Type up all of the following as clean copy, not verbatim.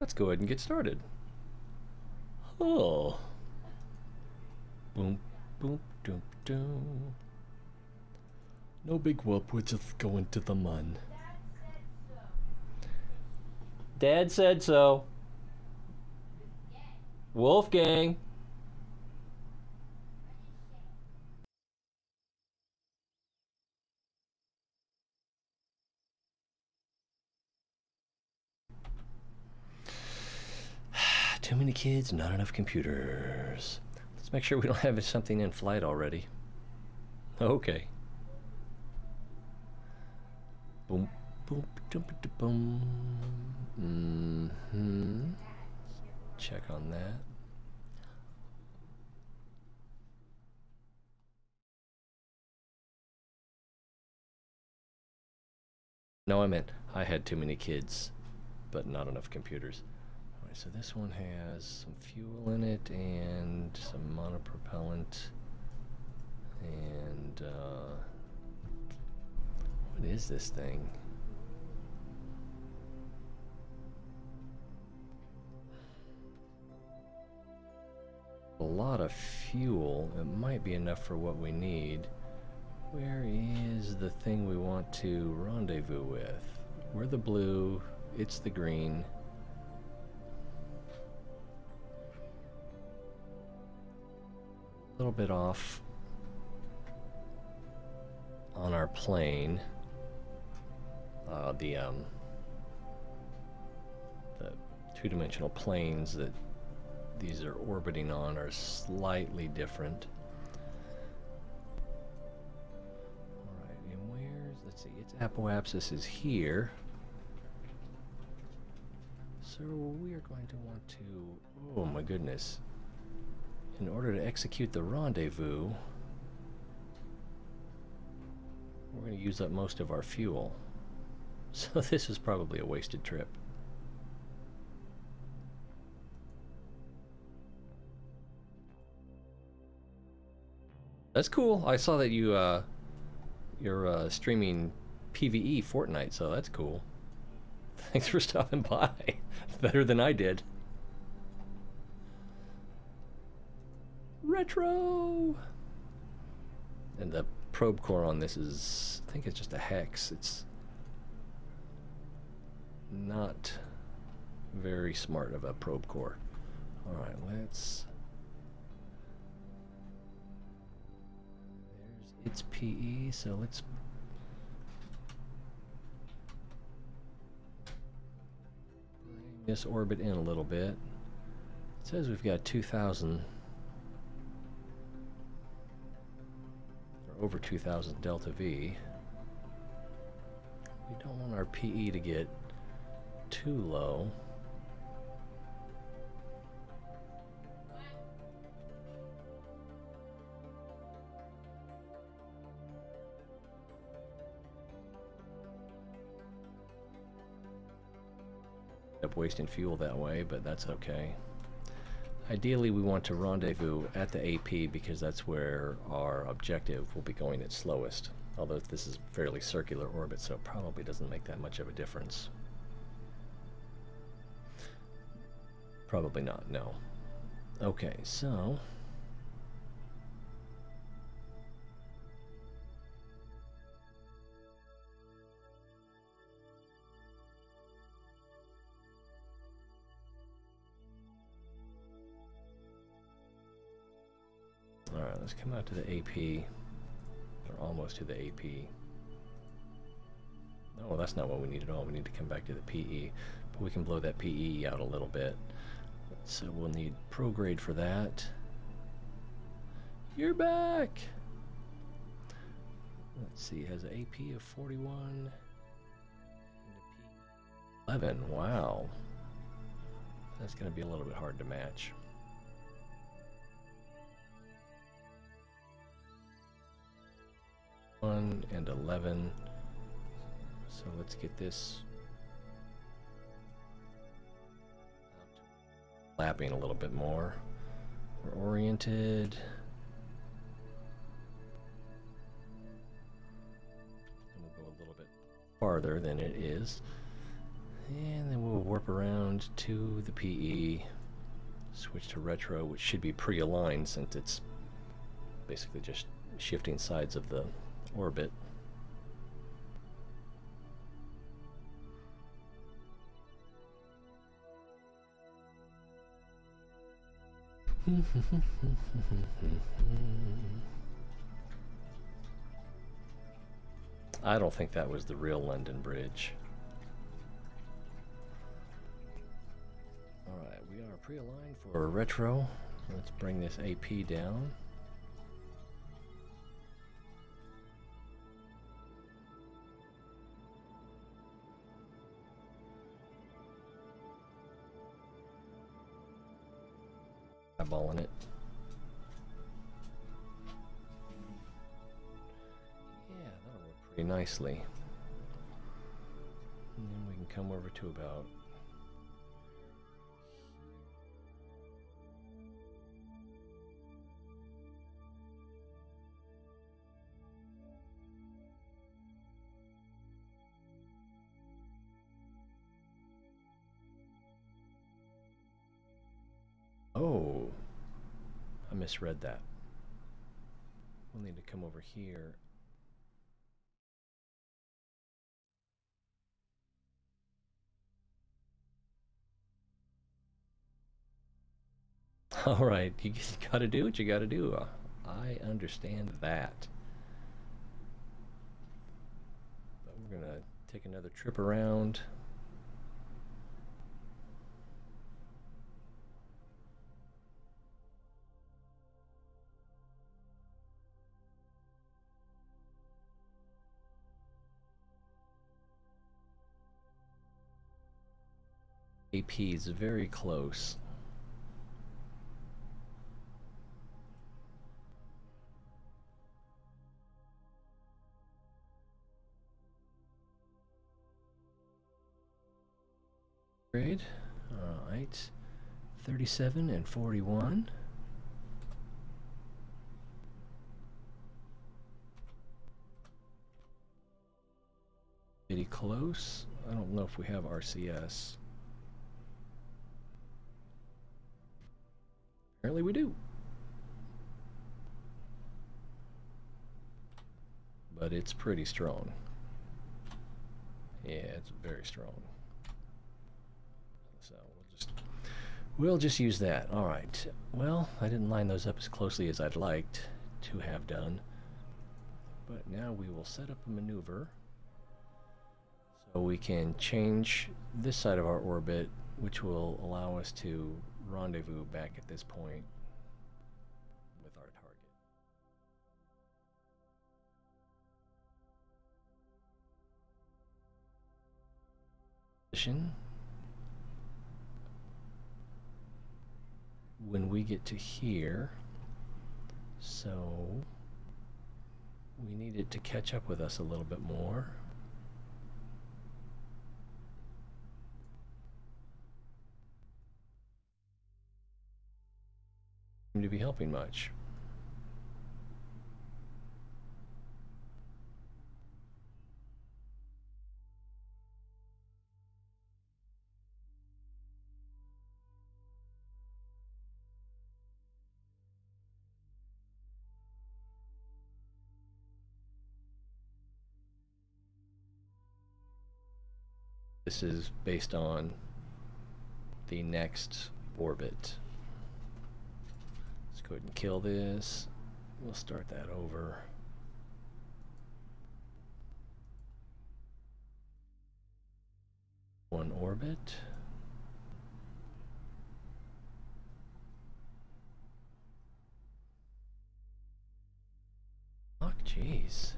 Let's go ahead and get started. Oh. Boom, boom, doom, doom. No big whoop, we're just going to the mun. Dad said so. Wolfgang. Too many kids, not enough computers. Let's make sure we don't have something in flight already. Okay. Boom, boom, boom, boom. Mm-hmm. Check on that. No, I meant I had too many kids, but not enough computers. Alright, so this one has some fuel in it and some monopropellant. And, what is this thing? A lot of fuel. It might be enough for what we need. Where is the thing we want to rendezvous with? We're the blue, it's the green. A little bit off on our plane. The two-dimensional planes that these are orbiting on are slightly different. Alright, and where's, let's see, its apoapsis is here. So we are going to want to, oh my goodness. In order to execute the rendezvous, we're going to use up most of our fuel. So this is probably a wasted trip. That's cool. I saw that you're streaming PvE Fortnite, so that's cool. Thanks for stopping by. Better than I did. Retro! And the probe core on this is, I think it's just a hex. It's not very smart of a probe core. Alright, let's... There's its PE, so let's... bring this orbit in a little bit. It says we've got 2,000... over 2,000 delta V. We don't want our PE to get too low. Up wasting fuel that way, but that's okay. Ideally, we want to rendezvous at the AP because that's where our objective will be going its slowest. Although this is fairly circular orbit, so it probably doesn't make that much of a difference. Probably not, no. Okay, so... Alright, let's come out to the AP. Or almost to the AP. No, that's not what we need at all. We need to come back to the PE. But we can blow that PE out a little bit. So we'll need prograde for that. You're back! Let's see, it has an AP of 41. And a P 11, wow. That's going to be a little bit hard to match. One and 11. So let's get this lapping a little bit more. We're oriented. And we'll go a little bit farther than it is. And then we'll warp around to the PE, switch to retro, which should be pre-aligned since it's basically just shifting sides of the orbit. I don't think that was the real London Bridge. Alright, we are pre-aligned for retro. Let's bring this AP down. Eyeballing it. Yeah, that'll work pretty nicely. And then we can come over to about oh, I misread that. We'll need to come over here. All right, you gotta do what you gotta do. I understand that. But we're gonna take another trip around. AP is very close. Grade. All right. 37 and 41. Pretty close. I don't know if we have RCS. Apparently we do. But it's pretty strong. Yeah, it's very strong. So we'll just use that. All right. Well, I didn't line those up as closely as I'd liked to have done. But now we will set up a maneuver so we can change this side of our orbit, which will allow us to rendezvous back at this point with our target. Position. When we get to here, so we need it to catch up with us a little bit more. Seem to be helping much. This is based on the next orbit. Let's go ahead and kill this. We'll start that over. One orbit. Oh, jeez.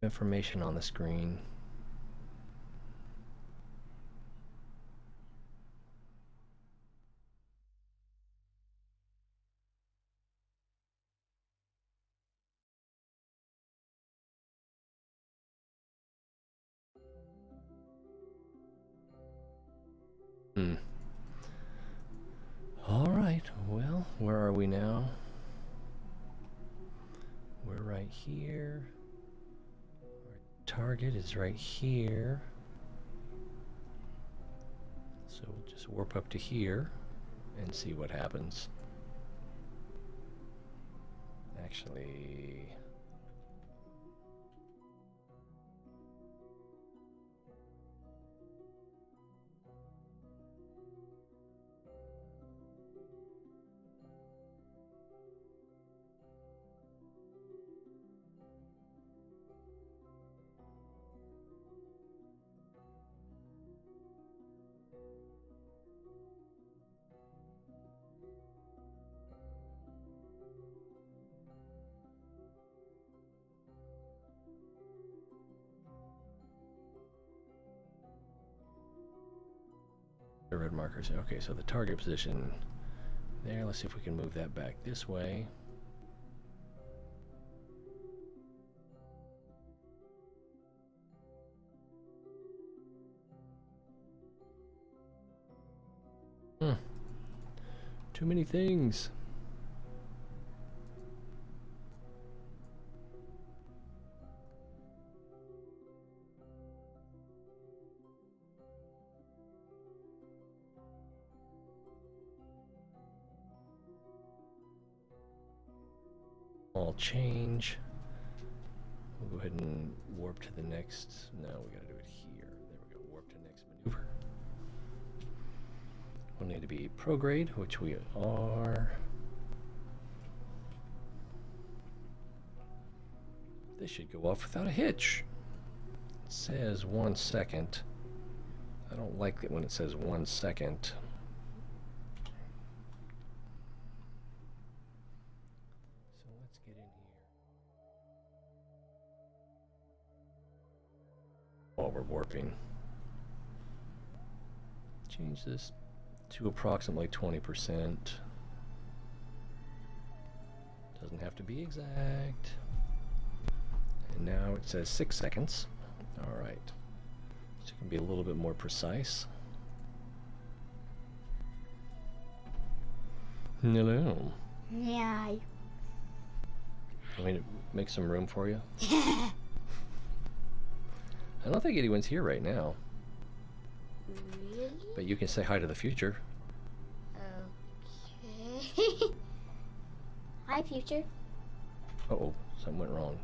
Information on the screen. here. Our target is right here. So we'll just warp up to here and see what happens. Actually, the red markers. Okay, so the target position there. Let's see if we can move that back this way. Too many things. All change. We'll go ahead and warp to the next. No, we gotta do it here. There we go. Warp to next maneuver. We'll need to be prograde, which we are. This should go off without a hitch. It says 1 second. I don't like it when it says 1 second. So let's get in here. While we're warping. Change this to approximately 20%. Doesn't have to be exact. And now it says 6 seconds. All right. So it can be a little bit more precise. Hello. Yeah. Want me to make some room for you? I don't think anyone's here right now. Really? But you can say hi to the future. Okay. Hi, future. Uh-oh, something went wrong.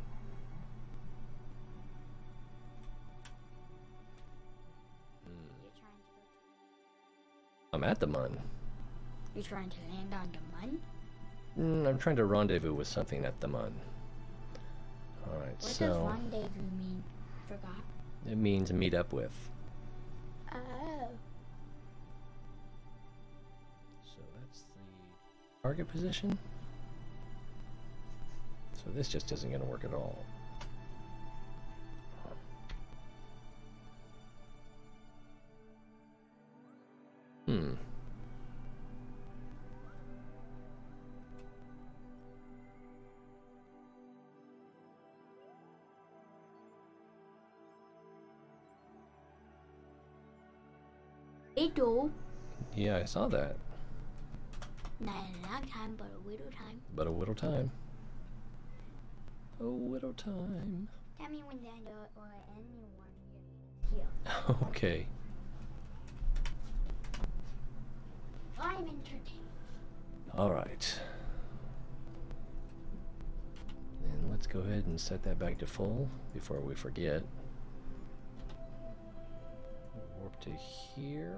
You're trying to go. I'm at the Mun. You're trying to land on the Mun? I'm trying to rendezvous with something at the Mun. Alright, What does so rendezvous mean? Forgot. it means meet up with. Oh. So that's the target position. So this just isn't going to work at all. Hmm. It do. Yeah, I saw that. Not a long time, but a little time. But a whittle time. A whittle time. Tell me when that or anyone here. Okay. I'm entertained. All right. And let's go ahead and set that back to full before we forget. Warp to here.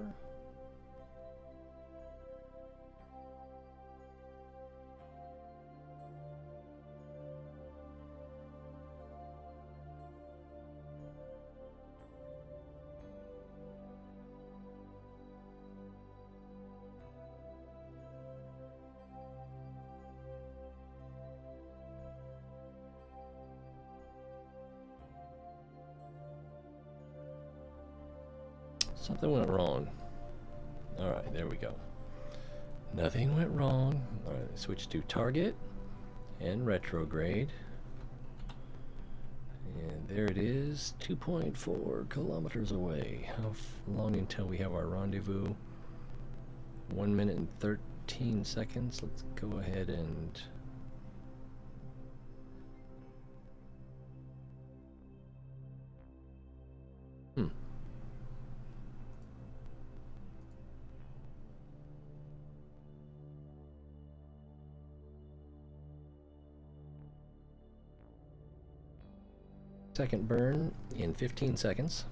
Something went wrong. Alright, there we go. Nothing went wrong. Alright, switch to target and retrograde. And there it is, 2.4 kilometers away. How long until we have our rendezvous? 1 minute and 13 seconds. Let's go ahead and Second burn in 15 seconds.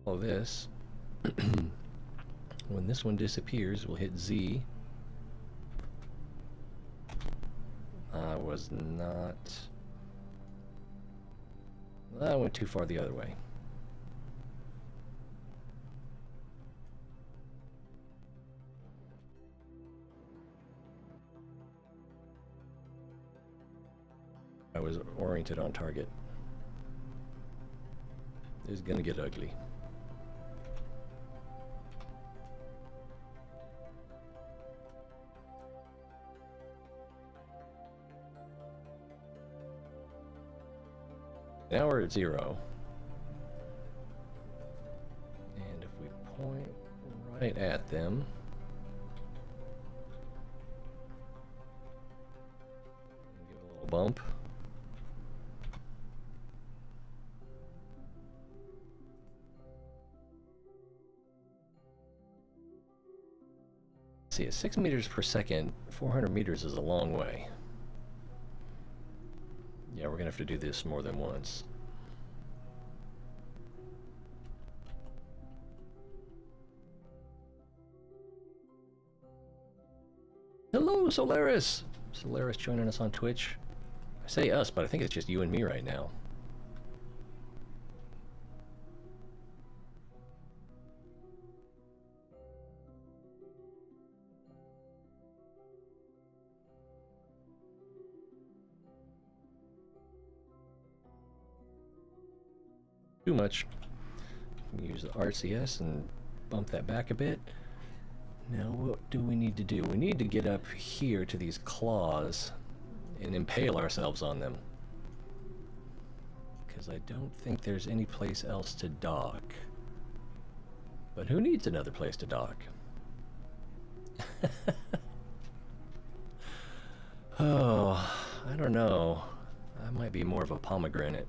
All this. When this one disappears, we'll hit Z. I was not... I went too far the other way. I was oriented on target. It's gonna get ugly. Now we're at 0. And if we point right at them, give it a little bump. See, at 6 meters per second, 400 meters is a long way. Yeah, we're gonna have to do this more than once. Hello, Solaris! Solaris joining us on Twitch. I say us, but I think it's just you and me right now. Too much. Use the RCS and bump that back a bit. Now what do we need to do? We need to get up here to these claws and impale ourselves on them. Because I don't think there's any place else to dock. But who needs another place to dock? Oh, I don't know. I might be more of a pomegranate.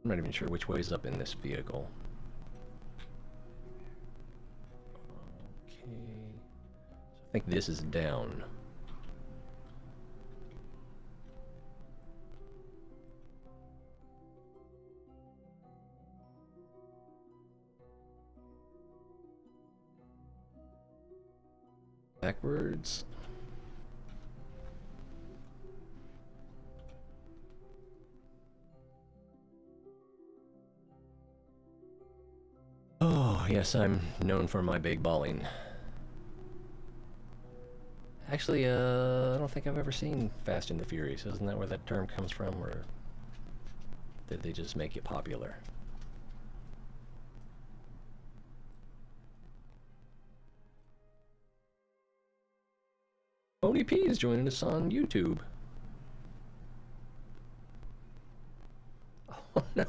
I'm not even sure which way is up in this vehicle. Okay. So I think this is down. Backwards. Oh, yes, I'm known for my big balling. Actually, I don't think I've ever seen Fast and the Furious. Isn't that where that term comes from, or did they just make it popular? Tony P is joining us on YouTube. Oh no.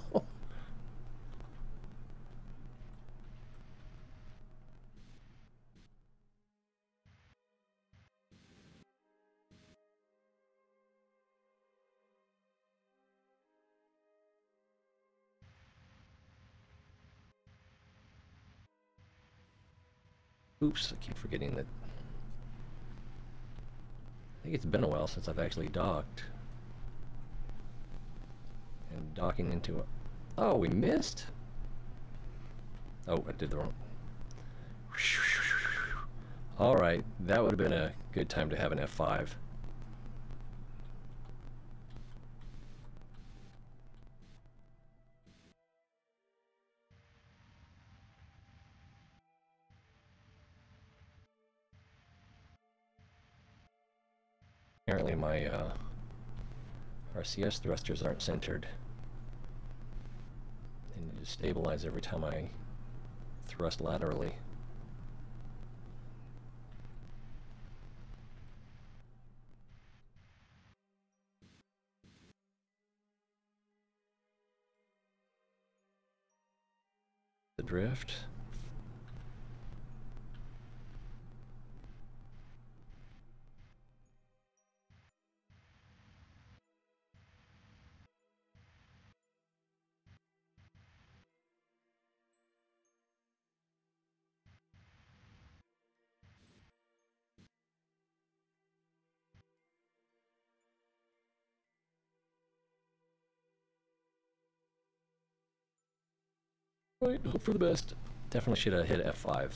Oops, I keep forgetting that. I think it's been a while since I've actually docked. And docking into a... Oh, we missed? Oh, I did the wrong... Alright, that would have been a good time to have an F5. Apparently my RCS thrusters aren't centered. They need to stabilize every time I thrust laterally. The drift. Right, hope for the best. Definitely should have hit F5.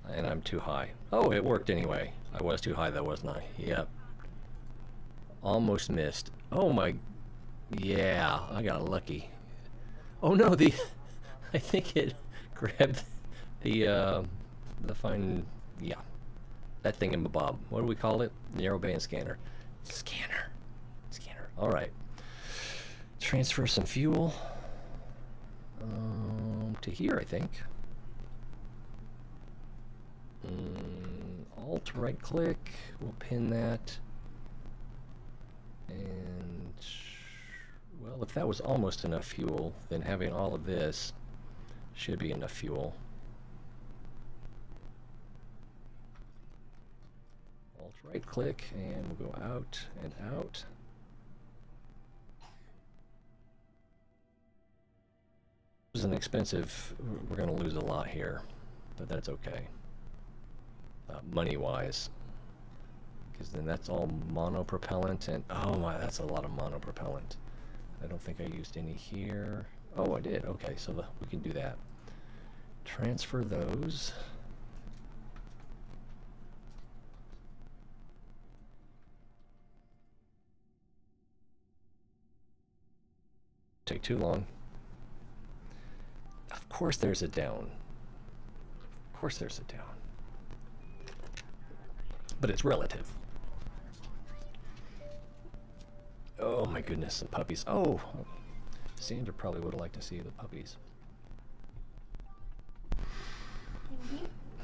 And I'm too high. Oh, it worked anyway. I was too high though, wasn't I? Yep. Almost missed. Oh my... Yeah, I got lucky. Oh no, the... I think it grabbed the fine... Yeah. That thingamabob. What do we call it? Narrowband scanner. Scanner. Alright. Transfer some fuel. To here, I think. Alt right click. We'll pin that. And... well, if that was almost enough fuel, then having all of this should be enough fuel. Alt right click, and we'll go out and out. This is an expensive, we're going to lose a lot here, but that's okay. Money-wise. Because then that's all monopropellant, and oh my, that's a lot of monopropellant. I don't think I used any here. Oh, I did. Okay, so we can do that. Transfer those. Take too long. Of course there's a down. Of course there's a down. But it's relative. Oh my goodness, the puppies. Oh, Sandra probably would have liked to see the puppies.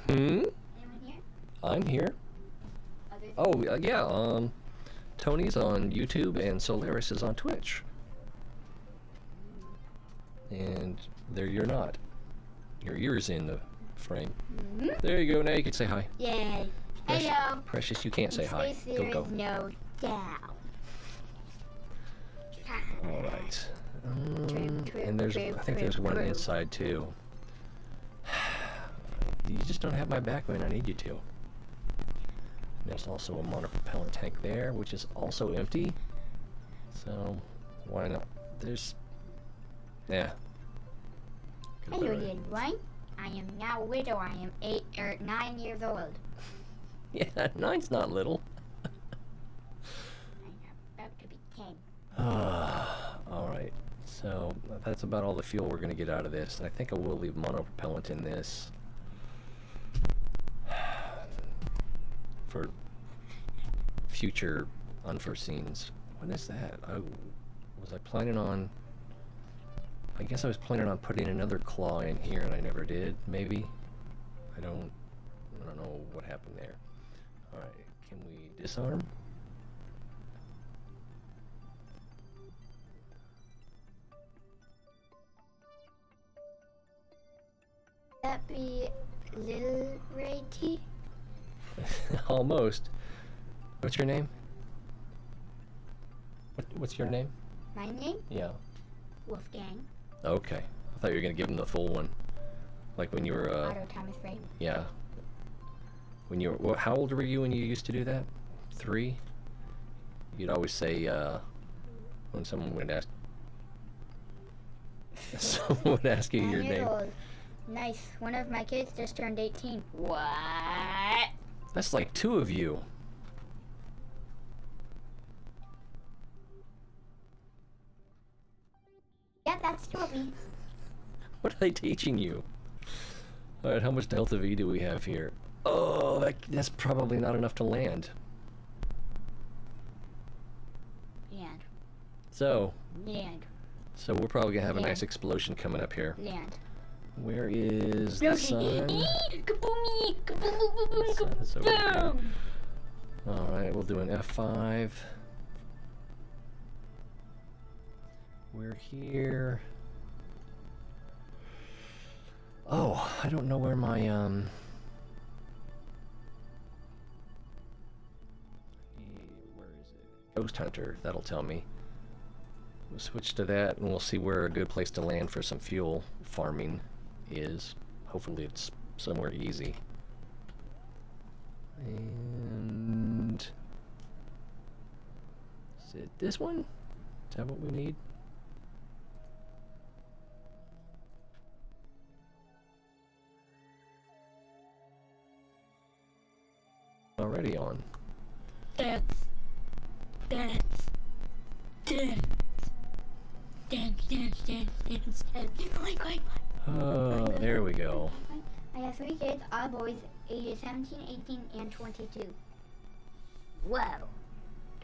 Anyone here? I'm here. Oh, yeah, Tony's on YouTube and Solaris is on Twitch. And there you're not. Your ear's in the frame. There you go, now you can say hi. Yay. Hello. Precious, you can't say hi. There Go. is no down. Alright. And there's, I think there's one inside too. You just don't have my back when I need you to. There's also a monopropellant tank there, which is also empty. So, why not? There's... yeah. Hello, little one. I am now widow. I am 9 years old. Yeah, 9's not little. I am about to be 10. Alright, so that's about all the fuel we're going to get out of this. I think I will leave monopropellant in this for future unforeseens. What is that? Was I planning on... I guess I was planning on putting another claw in here and I never did, maybe? I don't know what happened there. Alright, can we disarm? That be Little Ray T? Almost. What's your name? What's your name? My name? Yeah. Wolfgang. Okay. I thought you were going to give him the full one. Like when you were, Otto Thomas Ray. yeah. When you were, well, how old were you when you used to do that? 3? You'd always say, when someone would ask, someone would ask you 9 your years name. old. Nice. One of my kids just turned 18. What? That's like 2 of you. Yeah, that's 2 of me. What are they teaching you? Alright, how much Delta V do we have here? Oh, that's probably not enough to land. Land. So Land. we're probably going to have a Yeah. nice explosion coming up here. Land. Where is the sun? Kaboom! Sun is over here. Boom! Alright, we'll do an F5. We're here. Oh, I don't know where my, where is it? Ghost Hunter, that'll tell me. We'll switch to that and we'll see where a good place to land for some fuel farming is. Hopefully it's somewhere easy. And... is it this one? Is that what we need? already on. Dance. Dance. Dance. Dance, dance, dance, dance, dance. Oh, there we go. I have 3 kids, all boys, ages 17, 18, and 22. Whoa.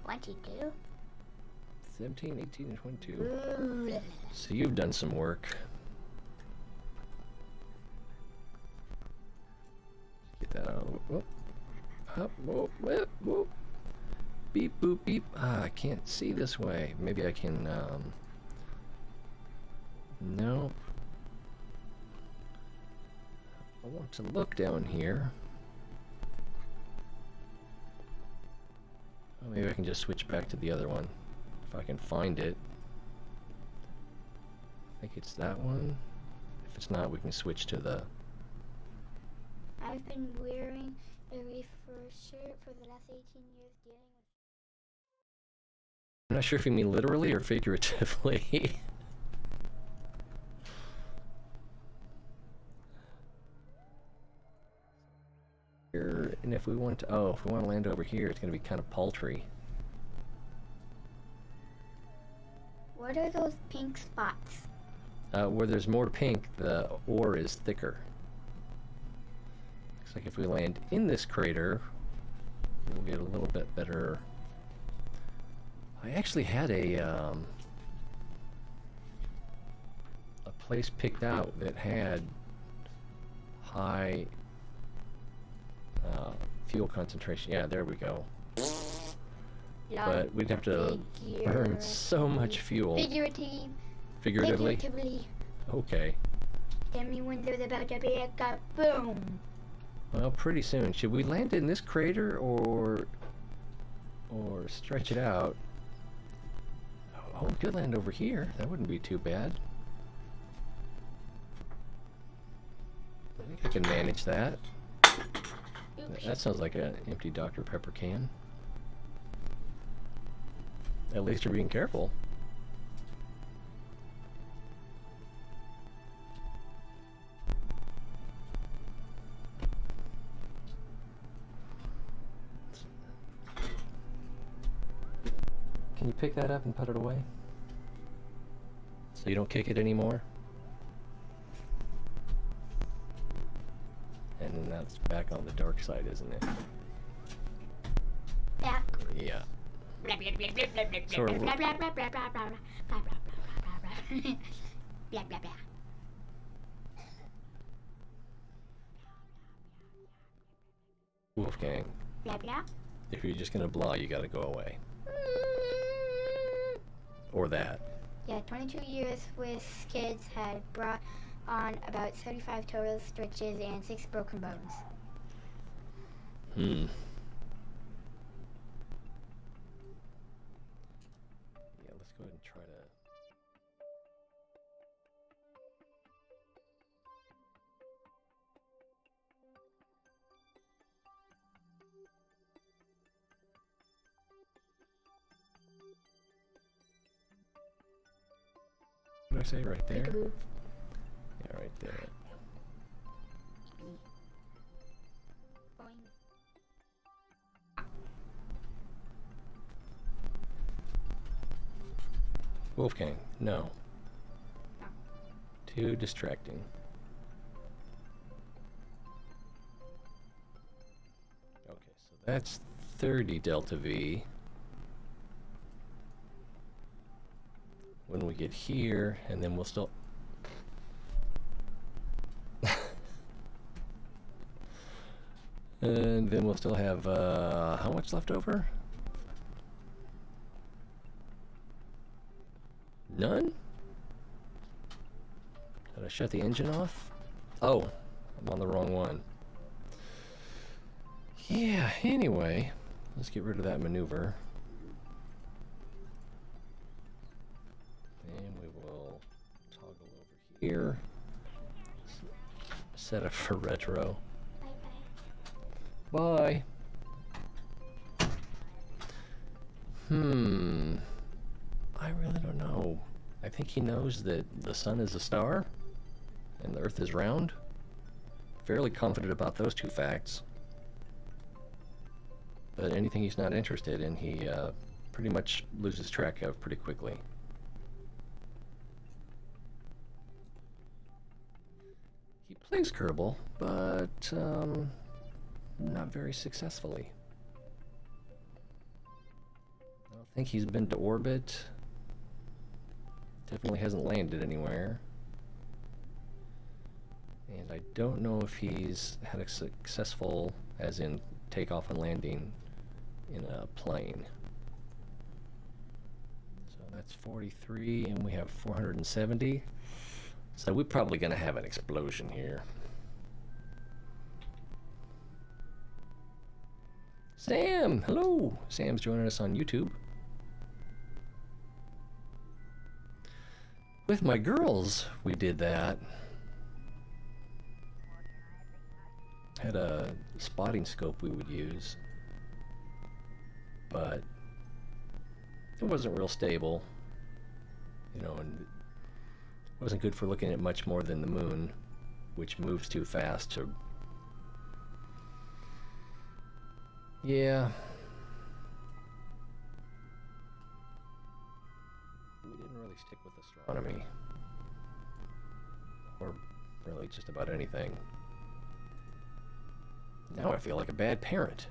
22? 17, 18, and 22. Ooh. So you've done some work. Get that out. Whoop. Up, whoop, whoop, whoop. Beep, boop, beep. Ah, I can't see this way. Maybe I can, no. I want to look down here. Oh, maybe I can just switch back to the other one. If I can find it. I think it's that one. If it's not, we can switch to the... I've been wearing a reefer shirt for the last 18 years dealing with... I'm not sure if you mean literally or figuratively. Here, and if we want to, oh, if we want to land over here, it's going to be kind of paltry. What are those pink spots? Where there's more pink, the ore is thicker. Looks like if we land in this crater, we'll get a little bit better. I actually had a place picked out that had high fuel concentration. Yeah, there we go. But we'd have to burn so much fuel. Figuratively? Okay. Tell me when there's about to be a kaboom. Well, pretty soon. Should we land in this crater or stretch it out? Oh, we could land over here. That wouldn't be too bad. I think I can manage that. Oops. That sounds like an empty Dr. Pepper can. At least you're being careful. Can you pick that up and put it away? So you don't kick it anymore? And then that's back on the dark side, isn't it? Back. Yeah. Blah, blah, blah, blah, blah, blah, Sort of. blah, blah, blah, blah, blah, blah, blah, blah, blah, blah, blah. Blah, blah, blah. Wolfgang, Blah, blah. if you're just gonna blah, you gotta go away. Or that. Yeah, 22 years with kids had brought on about 75 total stitches and 6 broken bones. Hmm. Yeah, let's go ahead and try to... What did I say? Right there? Peekaboo. Yeah, right there. Boing. Wolfgang, no. No. Too distracting. Okay, so that's 30 delta V. When we get here, and then we'll still... and then we'll still have, how much left over? None? Did I shut the engine off? Oh, I'm on the wrong one. Yeah, anyway, let's get rid of that maneuver. And we will toggle over here. Set up for retro. Bye-bye. Bye. I really don't know. I think he knows that the sun is a star and the earth is round. Fairly confident about those two facts. But anything he's not interested in, he pretty much loses track of pretty quickly. He plays Kerbal, but not very successfully. I don't think he's been to orbit. Definitely hasn't landed anywhere. And I don't know if he's had a successful, as in takeoff and landing, in a plane. So that's 43, and we have 470. So we're probably going to have an explosion here. Sam! Hello! Sam's joining us on YouTube. With my girls, we did that. Had a spotting scope we would use, but it wasn't real stable, you know, and it wasn't good for looking at much more than the moon, which moves too fast to... Yeah. We didn't really stick with astronomy, or really just about anything. Now I feel like a bad parent.